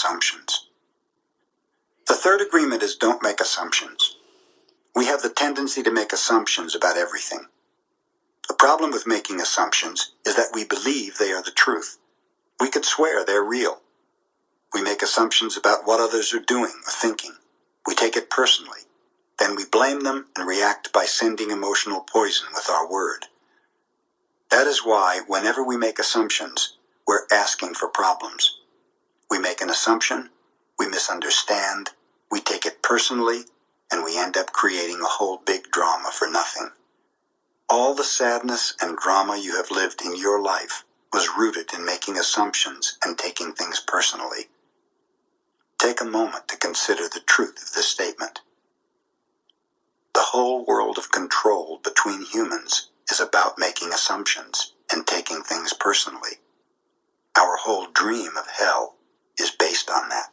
assumptions. The third agreement is don't make assumptions. We have the tendency to make assumptions about everything. The problem with making assumptions is that we believe they are the truth. We could swear they're real. We make assumptions about what others are doing or thinking. We take it personally. Then we blame them and react by sending emotional poison with our word. That is why, whenever we make assumptions, we're asking for problems. We make an assumption, we misunderstand, we take it personally, and we end up creating a whole big drama for nothing. All the sadness and drama you have lived in your life was rooted in making assumptions and taking things personally. Take a moment to consider the truth of this statement. The whole world of control between humans is about making assumptions and taking things personally. Our whole dream of hell is based on that.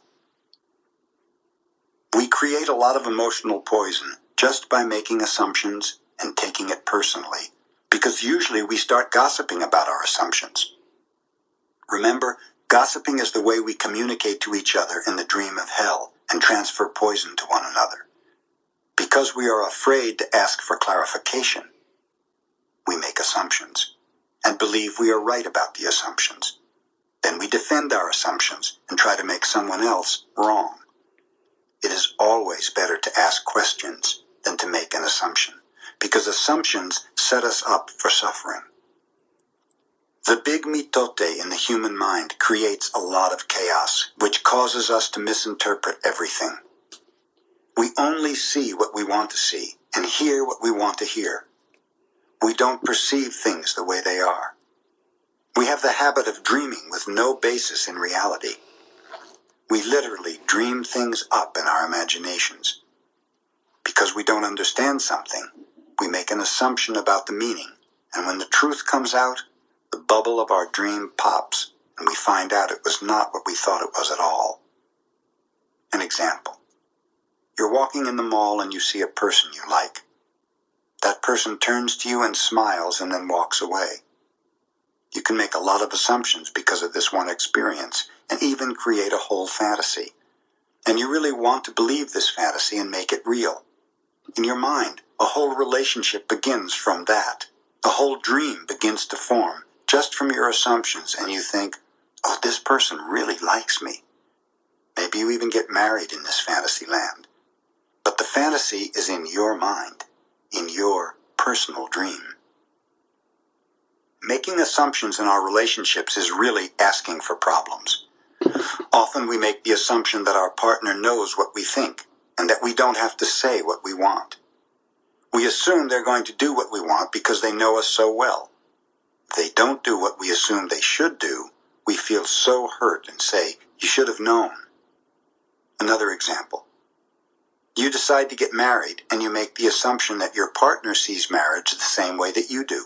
We create a lot of emotional poison just by making assumptions and taking it personally, because usually we start gossiping about our assumptions. Remember, gossiping is the way we communicate to each other in the dream of hell and transfer poison to one another. Because we are afraid to ask for clarification, we make assumptions and believe we are right about the assumptions. Then we defend our assumptions and try to make someone else wrong. It is always better to ask questions than to make an assumption, because assumptions set us up for suffering. The big mitote in the human mind creates a lot of chaos, which causes us to misinterpret everything. We only see what we want to see and hear what we want to hear. We don't perceive things the way they are. We have the habit of dreaming with no basis in reality. We literally dream things up in our imaginations. Because we don't understand something, we make an assumption about the meaning, and when the truth comes out, the bubble of our dream pops, and we find out it was not what we thought it was at all. An example. You're walking in the mall and you see a person you like. That person turns to you and smiles and then walks away. You can make a lot of assumptions because of this one experience, and even create a whole fantasy. And you really want to believe this fantasy and make it real. In your mind, a whole relationship begins from that. A whole dream begins to form just from your assumptions, and you think, oh, this person really likes me. Maybe you even get married in this fantasy land. But the fantasy is in your mind, in your personal dream. Making assumptions in our relationships is really asking for problems. Often we make the assumption that our partner knows what we think, and that we don't have to say what we want. We assume they're going to do what we want because they know us so well. If they don't do what we assume they should do, we feel so hurt and say, you should have known. Another example. You decide to get married, and you make the assumption that your partner sees marriage the same way that you do.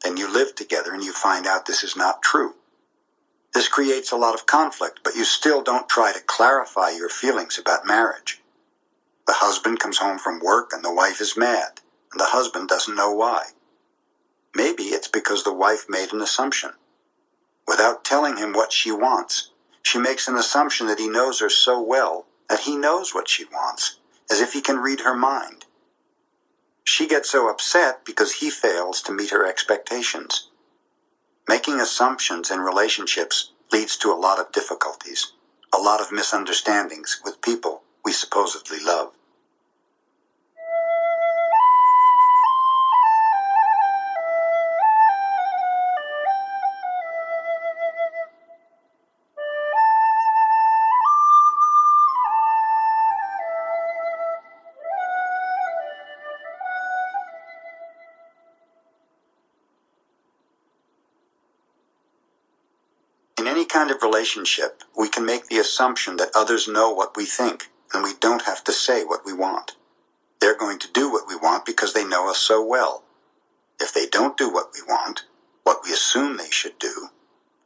Then you live together and you find out this is not true. This creates a lot of conflict, but you still don't try to clarify your feelings about marriage. The husband comes home from work and the wife is mad, and the husband doesn't know why. Maybe it's because the wife made an assumption. Without telling him what she wants, she makes an assumption that he knows her so well that he knows what she wants, as if he can read her mind. She gets so upset because he fails to meet her expectations. Making assumptions in relationships leads to a lot of difficulties, a lot of misunderstandings with people we supposedly love. In any kind of relationship, we can make the assumption that others know what we think, and we don't have to say what we want. They're going to do what we want because they know us so well. If they don't do what we want, what we assume they should do,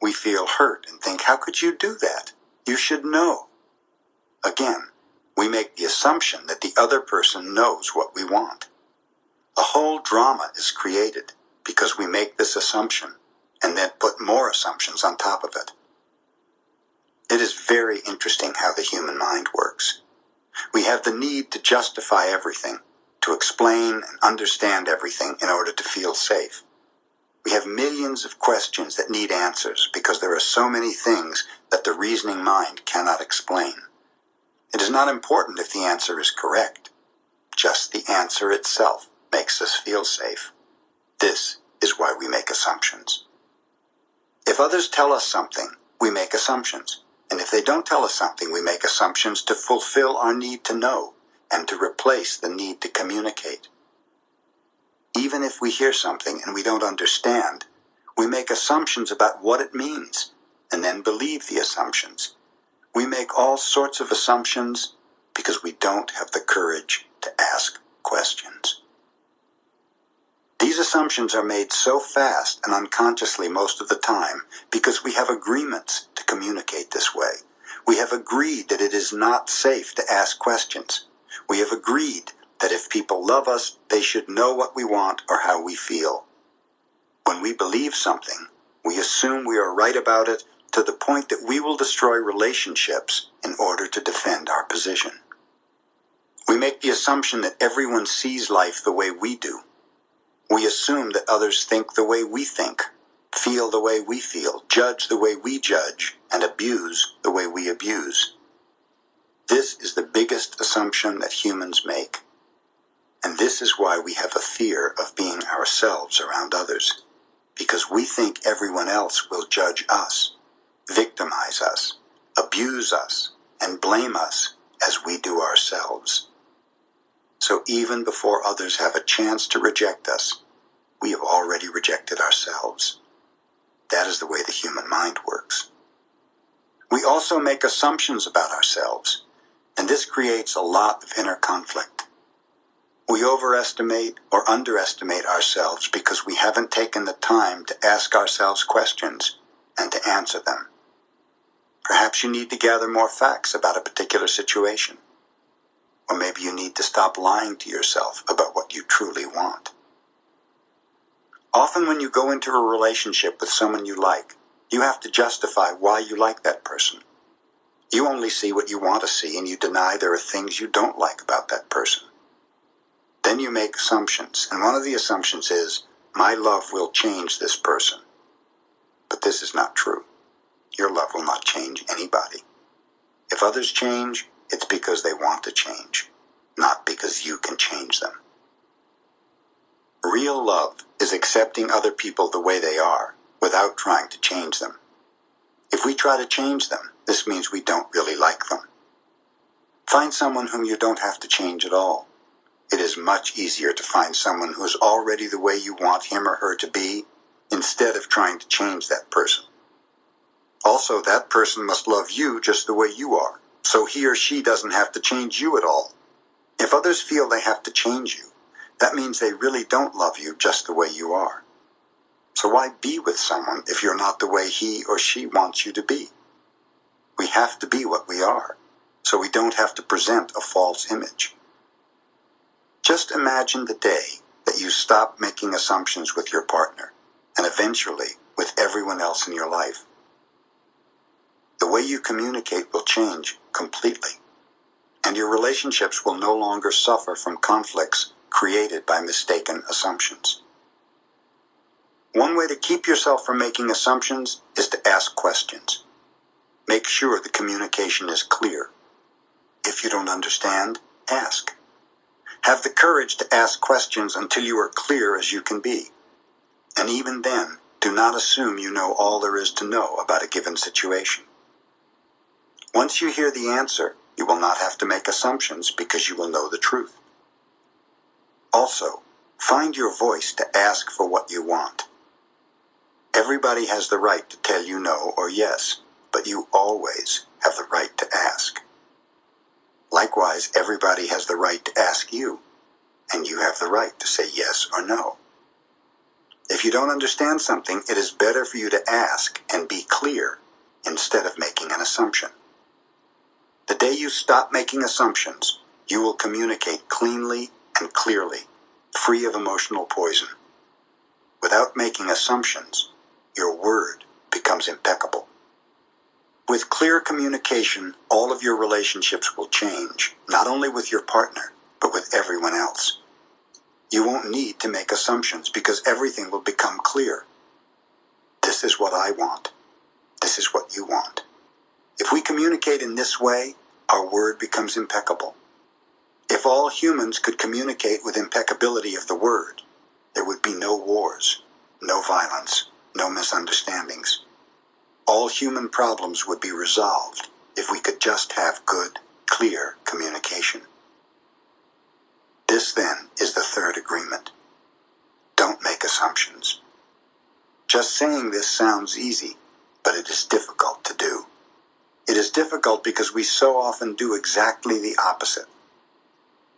we feel hurt and think, how could you do that? You should know. Again, we make the assumption that the other person knows what we want. A whole drama is created because we make this assumption and then put more assumptions on top of it. It is very interesting how the human mind works. We have the need to justify everything, to explain and understand everything in order to feel safe. We have millions of questions that need answers because there are so many things that the reasoning mind cannot explain. It is not important if the answer is correct. Just the answer itself makes us feel safe. This is why we make assumptions. If others tell us something, we make assumptions. And if they don't tell us something, we make assumptions to fulfill our need to know and to replace the need to communicate. Even if we hear something and we don't understand, we make assumptions about what it means and then believe the assumptions. We make all sorts of assumptions because we don't have the courage to ask questions. These assumptions are made so fast and unconsciously most of the time because we have agreements to communicate this way. We have agreed that it is not safe to ask questions. We have agreed that if people love us, they should know what we want or how we feel. When we believe something, we assume we are right about it to the point that we will destroy relationships in order to defend our position. We make the assumption that everyone sees life the way we do. We assume that others think the way we think, feel the way we feel, judge the way we judge, and abuse the way we abuse. This is the biggest assumption that humans make. And this is why we have a fear of being ourselves around others, because we think everyone else will judge us, victimize us, abuse us, and blame us as we do ourselves. So even before others have a chance to reject us, we have already rejected ourselves. That is the way the human mind works. We also make assumptions about ourselves, and this creates a lot of inner conflict. We overestimate or underestimate ourselves because we haven't taken the time to ask ourselves questions and to answer them. Perhaps you need to gather more facts about a particular situation. Or maybe you need to stop lying to yourself about what you truly want. Often when you go into a relationship with someone you like, you have to justify why you like that person. You only see what you want to see and you deny there are things you don't like about that person. Then you make assumptions, and one of the assumptions is, my love will change this person. But this is not true. Your love will not change anybody. If others change, it's because they want to change, not because you can change them. Real love is accepting other people the way they are, without trying to change them. If we try to change them, this means we don't really like them. Find someone whom you don't have to change at all. It is much easier to find someone who is already the way you want him or her to be, instead of trying to change that person. Also, that person must love you just the way you are, so he or she doesn't have to change you at all. If others feel they have to change you, that means they really don't love you just the way you are. So why be with someone if you're not the way he or she wants you to be? We have to be what we are, so we don't have to present a false image. Just imagine the day that you stop making assumptions with your partner, and eventually with everyone else in your life. The way you communicate will change completely, and your relationships will no longer suffer from conflicts created by mistaken assumptions. One way to keep yourself from making assumptions is to ask questions. Make sure the communication is clear. If you don't understand, ask. Have the courage to ask questions until you are clear as you can be. And even then, do not assume you know all there is to know about a given situation. Once you hear the answer, you will not have to make assumptions because you will know the truth. Also, find your voice to ask for what you want. Everybody has the right to tell you no or yes, but you always have the right to ask. Likewise, everybody has the right to ask you, and you have the right to say yes or no. If you don't understand something, it is better for you to ask and be clear instead of making an assumption. The day you stop making assumptions, you will communicate cleanly and clearly, free of emotional poison. Without making assumptions, your word becomes impeccable. With clear communication, all of your relationships will change, not only with your partner, but with everyone else. You won't need to make assumptions because everything will become clear. This is what I want. This is what you want. If we communicate in this way, our word becomes impeccable. If all humans could communicate with impeccability of the word, there would be no wars, no violence, no misunderstandings. All human problems would be resolved if we could just have good, clear communication. This, then, is the third agreement. Don't make assumptions. Just saying this sounds easy, but it is difficult to do. It is difficult because we so often do exactly the opposite.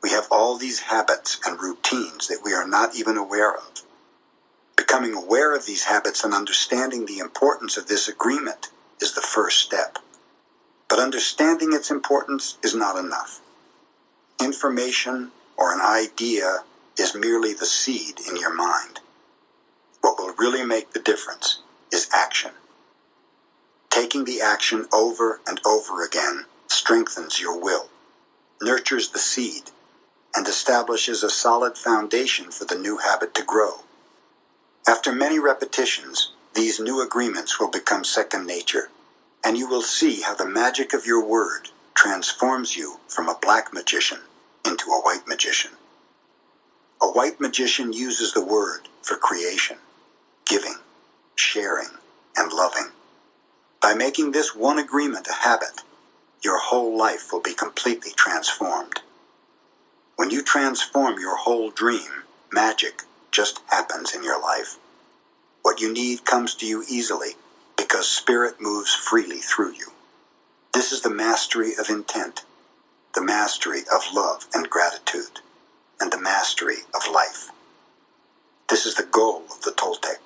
We have all these habits and routines that we are not even aware of. Becoming aware of these habits and understanding the importance of this agreement is the first step. But understanding its importance is not enough. Information or an idea is merely the seed in your mind. What will really make the difference is action. Taking the action over and over again strengthens your will, nurtures the seed, and establishes a solid foundation for the new habit to grow. After many repetitions, these new agreements will become second nature, and you will see how the magic of your word transforms you from a black magician into a white magician. A white magician uses the word for creation, giving, sharing, and loving. By making this one agreement a habit, your whole life will be completely transformed. When you transform your whole dream, magic just happens in your life. What you need comes to you easily because Spirit moves freely through you. This is the mastery of intent, the mastery of love and gratitude, and the mastery of life. This is the goal of the Toltec.